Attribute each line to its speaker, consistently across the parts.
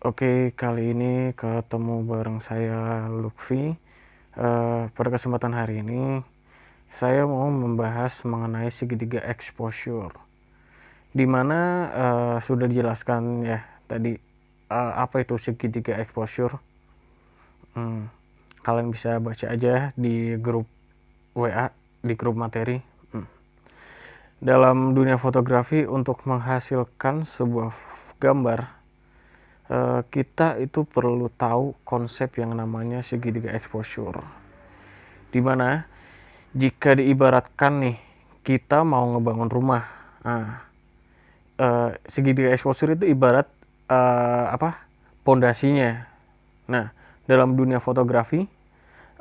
Speaker 1: Oke, kali ini ketemu bareng saya Lutfi. Pada kesempatan hari ini, saya mau membahas mengenai segitiga exposure, di mana sudah dijelaskan ya tadi apa itu segitiga exposure. Kalian bisa baca aja di grup WA, di grup materi. Dalam dunia fotografi, untuk menghasilkan sebuah gambar, kita itu perlu tahu konsep yang namanya segitiga exposure, dimana jika diibaratkan nih, kita mau ngebangun rumah. Nah, segitiga exposure itu ibarat pondasinya. Nah, dalam dunia fotografi,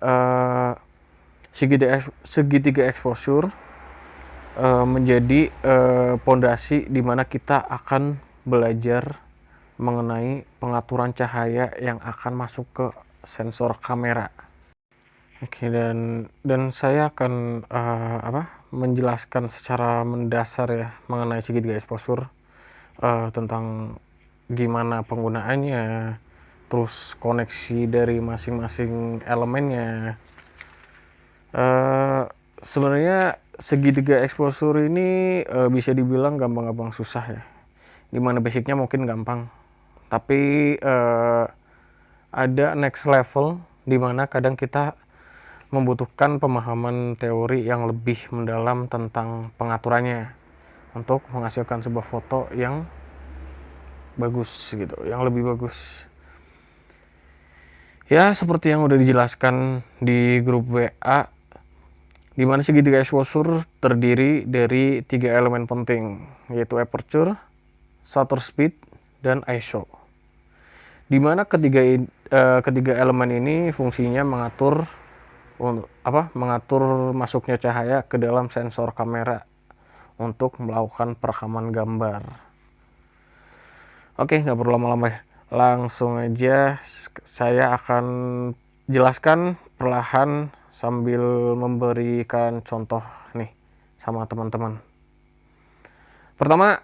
Speaker 1: uh, segitiga exposure menjadi pondasi di mana kita akan belajar mengenai pengaturan cahaya yang akan masuk ke sensor kamera. Oke, dan saya akan menjelaskan secara mendasar ya mengenai segitiga exposure, tentang gimana penggunaannya, terus koneksi dari masing-masing elemennya. Sebenarnya segitiga exposure ini bisa dibilang gampang-gampang susah ya. Dimana basicnya mungkin gampang, tapi ada next level dimana kadang kita membutuhkan pemahaman teori yang lebih mendalam tentang pengaturannya untuk menghasilkan sebuah foto yang bagus gitu, yang lebih bagus. Ya, seperti yang udah dijelaskan di grup WA, di mana segitiga exposure terdiri dari 3 elemen penting, yaitu aperture, shutter speed, dan ISO. Di mana ketiga elemen ini fungsinya mengatur masuknya cahaya ke dalam sensor kamera untuk melakukan perekaman gambar. Oke, nggak perlu lama-lama ya. Langsung aja saya akan jelaskan perlahan sambil memberikan contoh nih sama teman-teman. Pertama,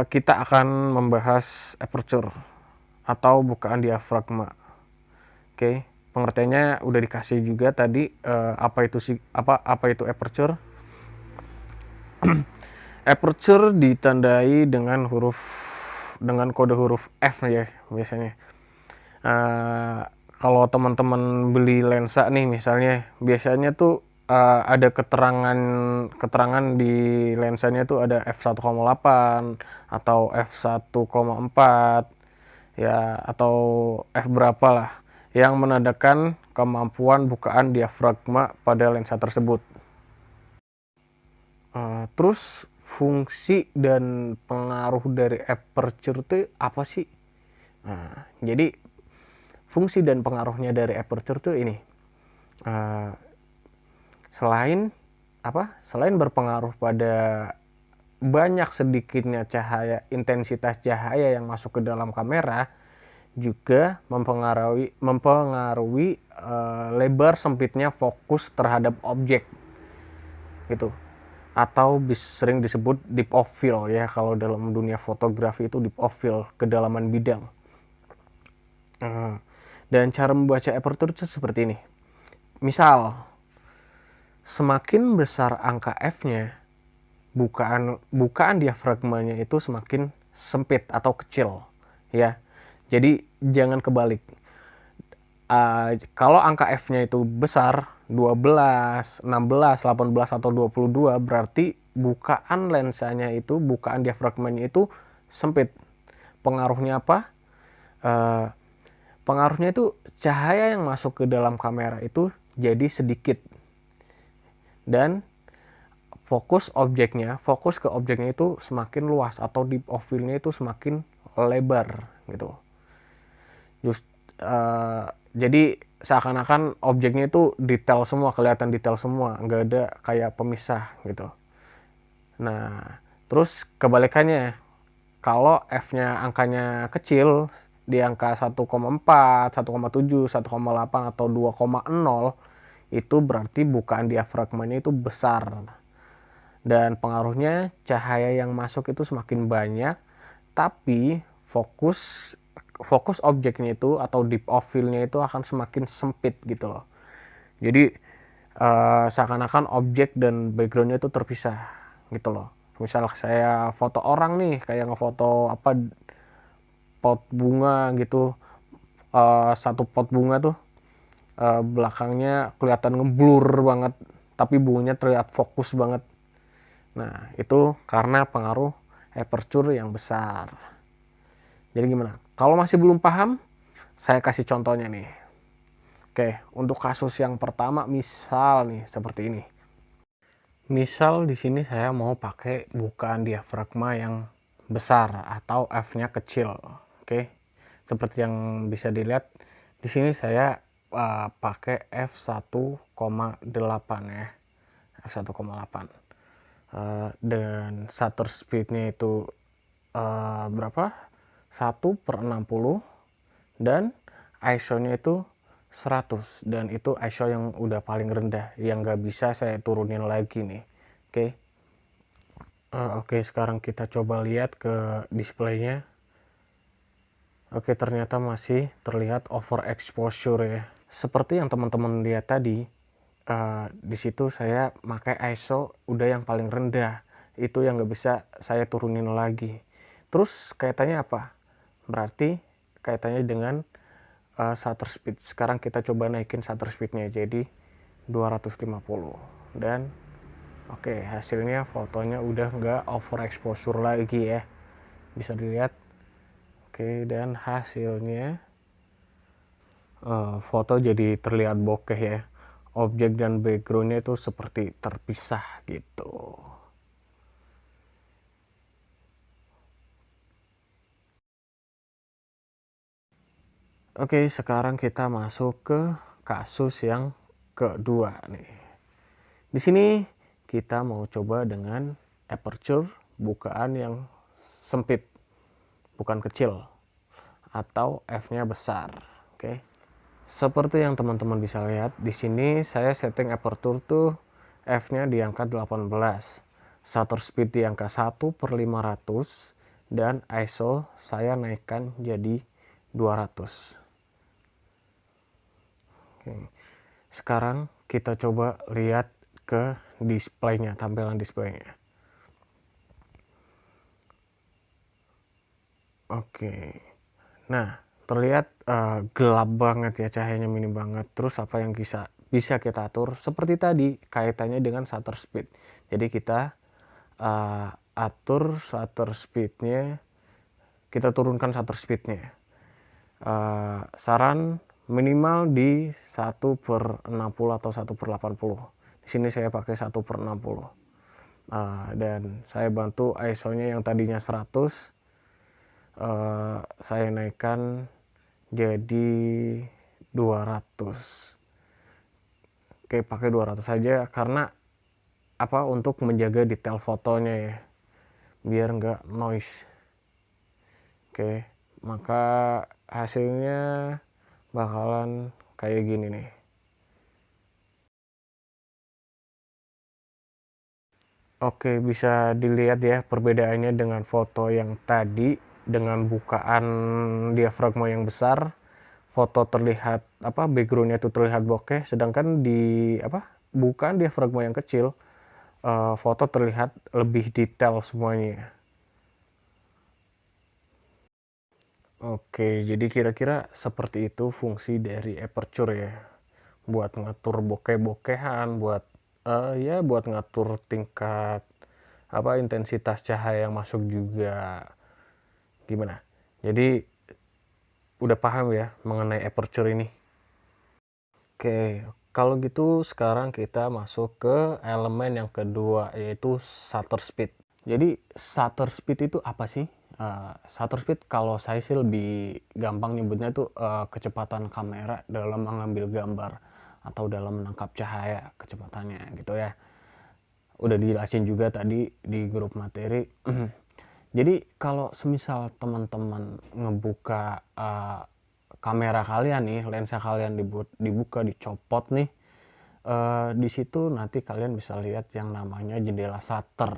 Speaker 1: kita akan membahas aperture atau bukaan diafragma. Oke, pengertiannya udah dikasih juga tadi, apa itu aperture. Aperture ditandai dengan kode huruf F ya biasanya. Kalau teman-teman beli lensa nih misalnya, biasanya tuh ada keterangan di lensanya tuh ada f1,8 atau f1,4 ya, atau f berapa lah, yang menandakan kemampuan bukaan diafragma pada lensa tersebut. Terus fungsi dan pengaruh dari aperture itu apa sih? Jadi fungsi dan pengaruhnya dari aperture itu ini, selain berpengaruh pada banyak sedikitnya cahaya, intensitas cahaya yang masuk ke dalam kamera, juga mempengaruhi lebar sempitnya fokus terhadap objek gitu, atau sering disebut deep of field ya, kalau dalam dunia fotografi itu deep of field, kedalaman bidang. Dan cara membaca aperture itu seperti ini. Misal, semakin besar angka F-nya, bukaan diafragmanya itu semakin sempit atau kecil ya. Jadi jangan kebalik. Kalau angka F-nya itu besar, 12, 16, 18, atau 22, berarti bukaan lensanya itu, bukaan diafragmanya itu sempit. Pengaruhnya apa? Pengaruhnya itu cahaya yang masuk ke dalam kamera itu jadi sedikit. Dan fokus ke objeknya itu semakin luas, atau deep of field-nya itu semakin lebar gitu. Jadi seakan-akan objeknya itu detail semua, kelihatan detail semua, nggak ada kayak pemisah gitu. Nah, terus kebalikannya, kalau F-nya angkanya kecil, di angka 1,4, 1,7, 1,8, atau 2,0, itu berarti bukaan diafragmanya itu besar. Dan pengaruhnya cahaya yang masuk itu semakin banyak, tapi fokus fokus objeknya itu atau deep of field-nya itu akan semakin sempit gitu loh. Jadi seakan-akan objek dan backgroundnya itu terpisah gitu loh. Misal saya foto orang nih, kayak ngefoto apa pot bunga gitu, satu pot bunga tuh belakangnya kelihatan ngeblur banget, tapi bunganya terlihat fokus banget. Nah, itu karena pengaruh aperture yang besar. Jadi gimana? Kalau masih belum paham, saya kasih contohnya nih. Oke, untuk kasus yang pertama misal nih seperti ini. Misal di sini saya mau pakai bukaan diafragma yang besar atau F-nya kecil. Oke. Seperti yang bisa dilihat di sini saya pakai f1,8 ya. f1,8. Dan shutter speednya itu berapa? 1/60 dan ISO-nya itu 100, dan itu ISO yang udah paling rendah yang nggak bisa saya turunin lagi nih. Oke. Oke, sekarang kita coba lihat ke displaynya. Oke, ternyata masih terlihat overexposure ya. Seperti yang teman-teman lihat tadi, di situ saya pakai ISO udah yang paling rendah. Itu yang nggak bisa saya turunin lagi. Terus kaitannya apa? Berarti kaitannya dengan shutter speed. Sekarang kita coba naikin shutter speednya jadi 250. Dan oke, hasilnya fotonya udah nggak overexposure lagi ya. Bisa dilihat. Oke, dan hasilnya foto jadi terlihat bokeh ya. Objek dan backgroundnya itu seperti terpisah gitu. Oke, sekarang kita masuk ke kasus yang kedua nih. Di sini kita mau coba dengan aperture bukaan yang sempit, bukan kecil, atau F-nya besar. Oke. Seperti yang teman-teman bisa lihat, di sini saya setting aperture tuh F-nya di angka 18, shutter speed di angka 1/500, dan ISO saya naikkan jadi 200. Oke. Sekarang kita coba lihat ke displaynya, tampilan displaynya. Oke. Nah, terlihat gelap banget ya, cahayanya minim banget. Terus apa yang bisa kita atur seperti tadi kaitannya dengan shutter speed. Jadi kita atur shutter speednya, kita turunkan shutter speednya. Saran minimal di 1/60 atau 1/80. Di sini saya pakai 1/60. Dan saya bantu ISO-nya yang tadinya 100, saya naikkan jadi 200. Oke, pakai 200 saja karena apa, untuk menjaga detail fotonya ya, biar nggak noise. Oke, maka hasilnya bakalan kayak gini nih. Oke, bisa dilihat ya perbedaannya dengan foto yang tadi dengan bukaan diafragma yang besar. Foto terlihat apa, backgroundnya itu terlihat bokeh, sedangkan di apa, bukaan diafragma yang kecil, foto terlihat lebih detail semuanya. Oke, jadi kira-kira seperti itu fungsi dari aperture ya. Buat ngatur bokeh-bokehan, buat ya buat ngatur tingkat apa, intensitas cahaya yang masuk juga. Gimana? Jadi udah paham ya mengenai aperture ini? Oke, kalau gitu sekarang kita masuk ke elemen yang kedua, yaitu shutter speed. Jadi shutter speed itu apa sih? Shutter speed kalau saya sih lebih gampang nyebutnya itu kecepatan kamera dalam mengambil gambar atau dalam menangkap cahaya, kecepatannya gitu ya. Udah dijelasin juga tadi di grup materi. Jadi kalau semisal teman-teman ngebuka kamera kalian nih, lensa kalian dibuka, dicopot nih, di situ nanti kalian bisa lihat yang namanya jendela shutter.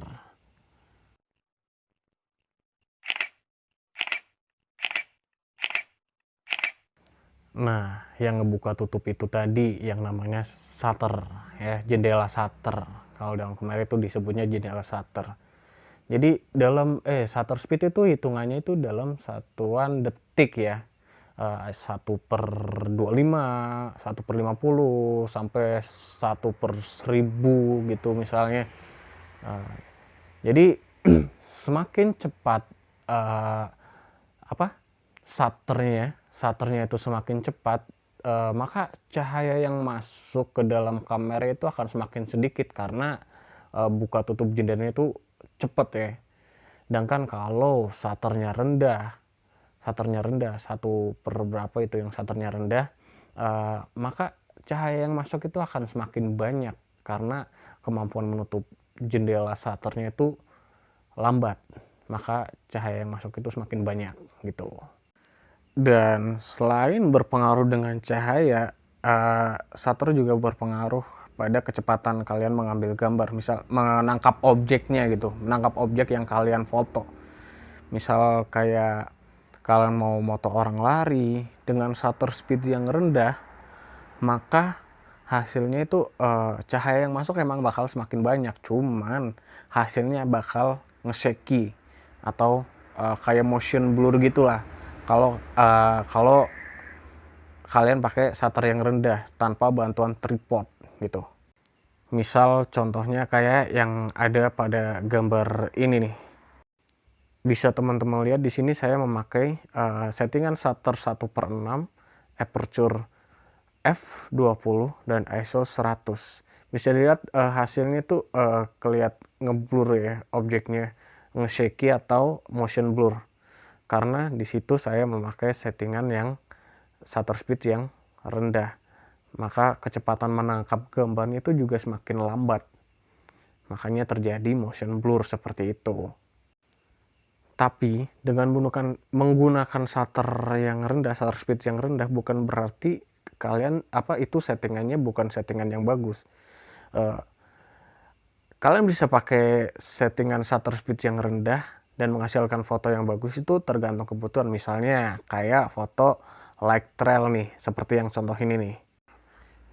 Speaker 1: Nah, yang ngebuka tutup itu tadi yang namanya shutter ya, jendela shutter. Kalau dalam kamera itu disebutnya jendela shutter. Jadi dalam shutter speed itu hitungannya itu dalam satuan detik ya. 1/25, 1/50 sampai 1/1000 gitu misalnya. Eh, jadi semakin cepat eh, apa shutternya itu semakin cepat, maka cahaya yang masuk ke dalam kamera itu akan semakin sedikit karena buka tutup jendelanya itu cepet ya. Sedangkan kalau shutternya rendah satu per berapa itu yang shutternya rendah, maka cahaya yang masuk itu akan semakin banyak karena kemampuan menutup jendela shutternya itu lambat, maka cahaya yang masuk itu semakin banyak gitu. Dan selain berpengaruh dengan cahaya, shutter juga berpengaruh pada kecepatan kalian mengambil gambar, misal menangkap objeknya gitu, menangkap objek yang kalian foto. Misal kayak kalian mau moto orang lari dengan shutter speed yang rendah, maka hasilnya itu cahaya yang masuk emang bakal semakin banyak, cuman hasilnya bakal nge-shaky atau kayak motion blur gitulah kalau kalian pakai shutter yang rendah tanpa bantuan tripod gitu. Misal contohnya kayak yang ada pada gambar ini nih. Bisa teman-teman lihat di sini saya memakai settingan shutter 1/6, aperture f20 dan ISO 100. Bisa dilihat hasilnya tuh kelihatan ngeblur ya objeknya, nge-shaky atau motion blur. Karena di situ saya memakai settingan yang shutter speed yang rendah, maka kecepatan menangkap gambarnya itu juga semakin lambat, makanya terjadi motion blur seperti itu. Tapi dengan menggunakan shutter yang rendah, shutter speed yang rendah, bukan berarti kalian itu settingannya bukan settingan yang bagus. Kalian bisa pakai settingan shutter speed yang rendah dan menghasilkan foto yang bagus, itu tergantung kebutuhan. Misalnya kayak foto like trail nih, seperti yang contoh ini nih.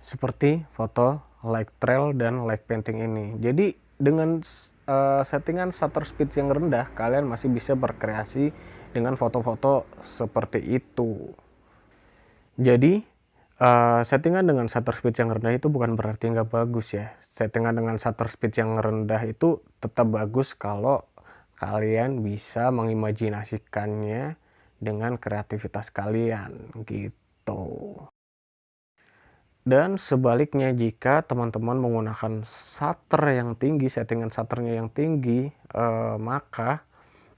Speaker 1: Seperti foto like trail dan like painting ini. Jadi dengan settingan shutter speed yang rendah, kalian masih bisa berkreasi dengan foto-foto seperti itu. Jadi settingan dengan shutter speed yang rendah itu bukan berarti nggak bagus ya. Settingan dengan shutter speed yang rendah itu tetap bagus kalau kalian bisa mengimajinasikannya dengan kreativitas kalian gitu. Dan sebaliknya, jika teman-teman menggunakan shutter yang tinggi, settingan shutternya yang tinggi, maka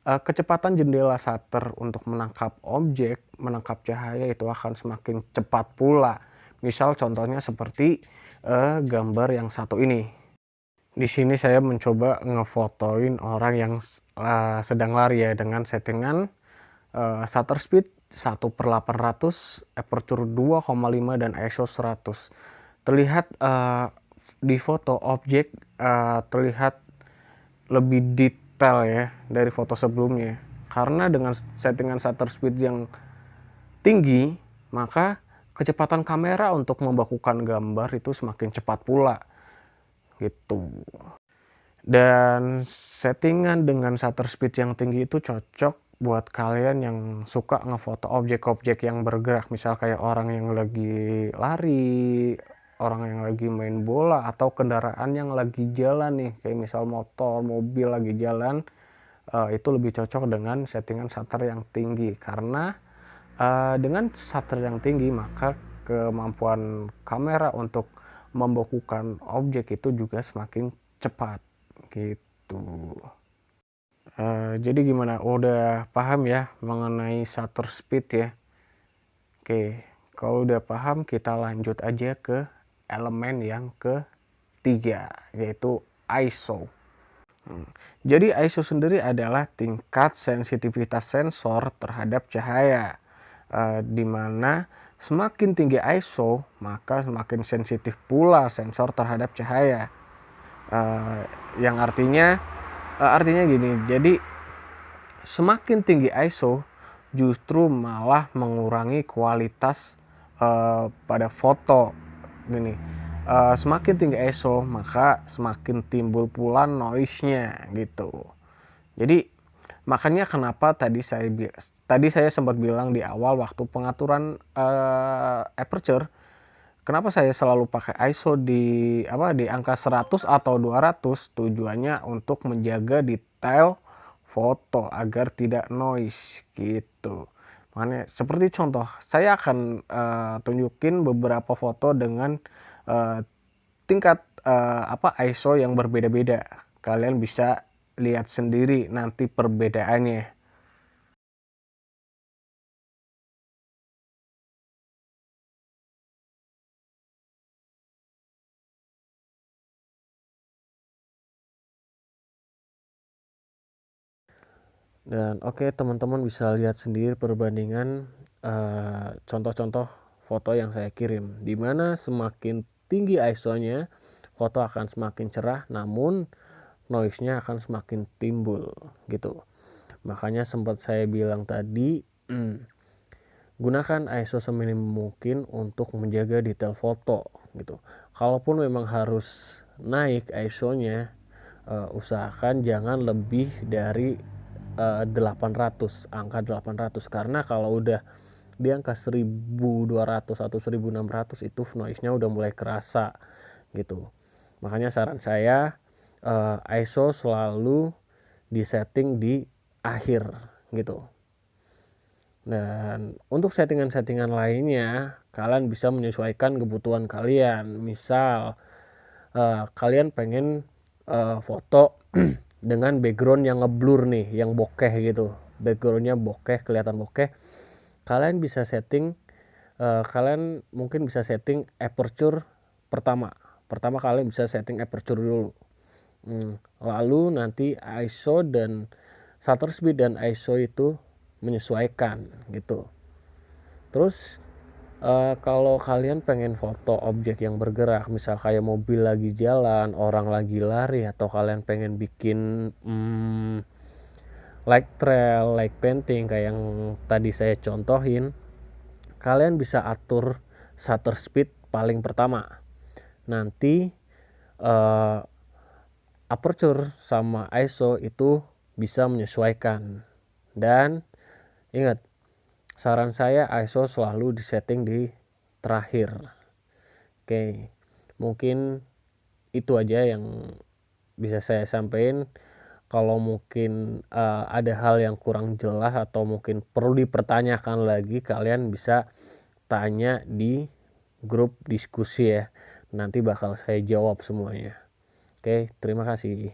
Speaker 1: kecepatan jendela shutter untuk menangkap objek, menangkap cahaya itu akan semakin cepat pula. Misal contohnya seperti gambar yang satu ini. Di sini saya mencoba ngefotoin orang yang sedang lari ya dengan settingan shutter speed 1/800, aperture 2,5 dan ISO 100. Terlihat di foto objek terlihat lebih detail ya dari foto sebelumnya. Karena dengan settingan shutter speed yang tinggi, maka kecepatan kamera untuk membakukan gambar itu semakin cepat pula gitu. Dan settingan dengan shutter speed yang tinggi itu cocok buat kalian yang suka ngefoto objek-objek yang bergerak, misal kayak orang yang lagi lari, orang yang lagi main bola, atau kendaraan yang lagi jalan nih, kayak misal motor, mobil lagi jalan. Itu lebih cocok dengan settingan shutter yang tinggi, karena dengan shutter yang tinggi maka kemampuan kamera untuk membukukan objek itu juga semakin cepat gitu. Jadi gimana, udah paham ya mengenai shutter speed ya? Oke, kalau udah paham kita lanjut aja ke elemen yang ketiga, yaitu ISO. Jadi ISO sendiri adalah tingkat sensitivitas sensor terhadap cahaya, di mana semakin tinggi ISO maka semakin sensitif pula sensor terhadap cahaya. Yang artinya gini, jadi semakin tinggi ISO justru malah mengurangi kualitas pada foto gini, semakin tinggi ISO maka semakin timbul pula noise-nya gitu. Jadi makanya kenapa tadi saya sempat bilang di awal waktu pengaturan aperture, kenapa saya selalu pakai ISO di angka 100 atau 200, tujuannya untuk menjaga detail foto agar tidak noise gitu. Makanya seperti contoh, saya akan tunjukin beberapa foto dengan eh, tingkat ISO yang berbeda-beda. Kalian bisa lihat sendiri nanti perbedaannya. Dan oke, teman-teman bisa lihat sendiri perbandingan contoh-contoh foto yang saya kirim, dimana semakin tinggi ISO-nya foto akan semakin cerah, namun noise-nya akan semakin timbul gitu. Makanya sempat saya bilang tadi, gunakan ISO seminim mungkin untuk menjaga detail foto gitu. Kalaupun memang harus naik ISO-nya, usahakan jangan lebih dari 800, angka 800, karena kalau udah di angka 1200 atau 1600 itu noise-nya udah mulai kerasa gitu. Makanya saran saya ISO selalu disetting di akhir gitu. Dan untuk settingan-settingan lainnya, kalian bisa menyesuaikan kebutuhan kalian. Misal kalian pengen foto dengan background yang ngeblur nih, yang bokeh gitu, backgroundnya bokeh, kelihatan bokeh, kalian bisa setting, kalian mungkin bisa setting aperture pertama kalian bisa setting aperture dulu. Lalu nanti ISO dan shutter speed dan ISO itu menyesuaikan gitu. Terus kalau kalian pengen foto objek yang bergerak, misal kayak mobil lagi jalan, orang lagi lari, atau kalian pengen bikin like trail, like painting kayak yang tadi saya contohin, kalian bisa atur shutter speed paling pertama. Nanti aperture sama ISO itu bisa menyesuaikan. Dan ingat, saran saya ISO selalu disetting di terakhir. Oke, mungkin itu aja yang bisa saya sampaikan. Kalau mungkin ada hal yang kurang jelas atau mungkin perlu dipertanyakan lagi, kalian bisa tanya di grup diskusi ya. Nanti bakal saya jawab semuanya. Oke, terima kasih.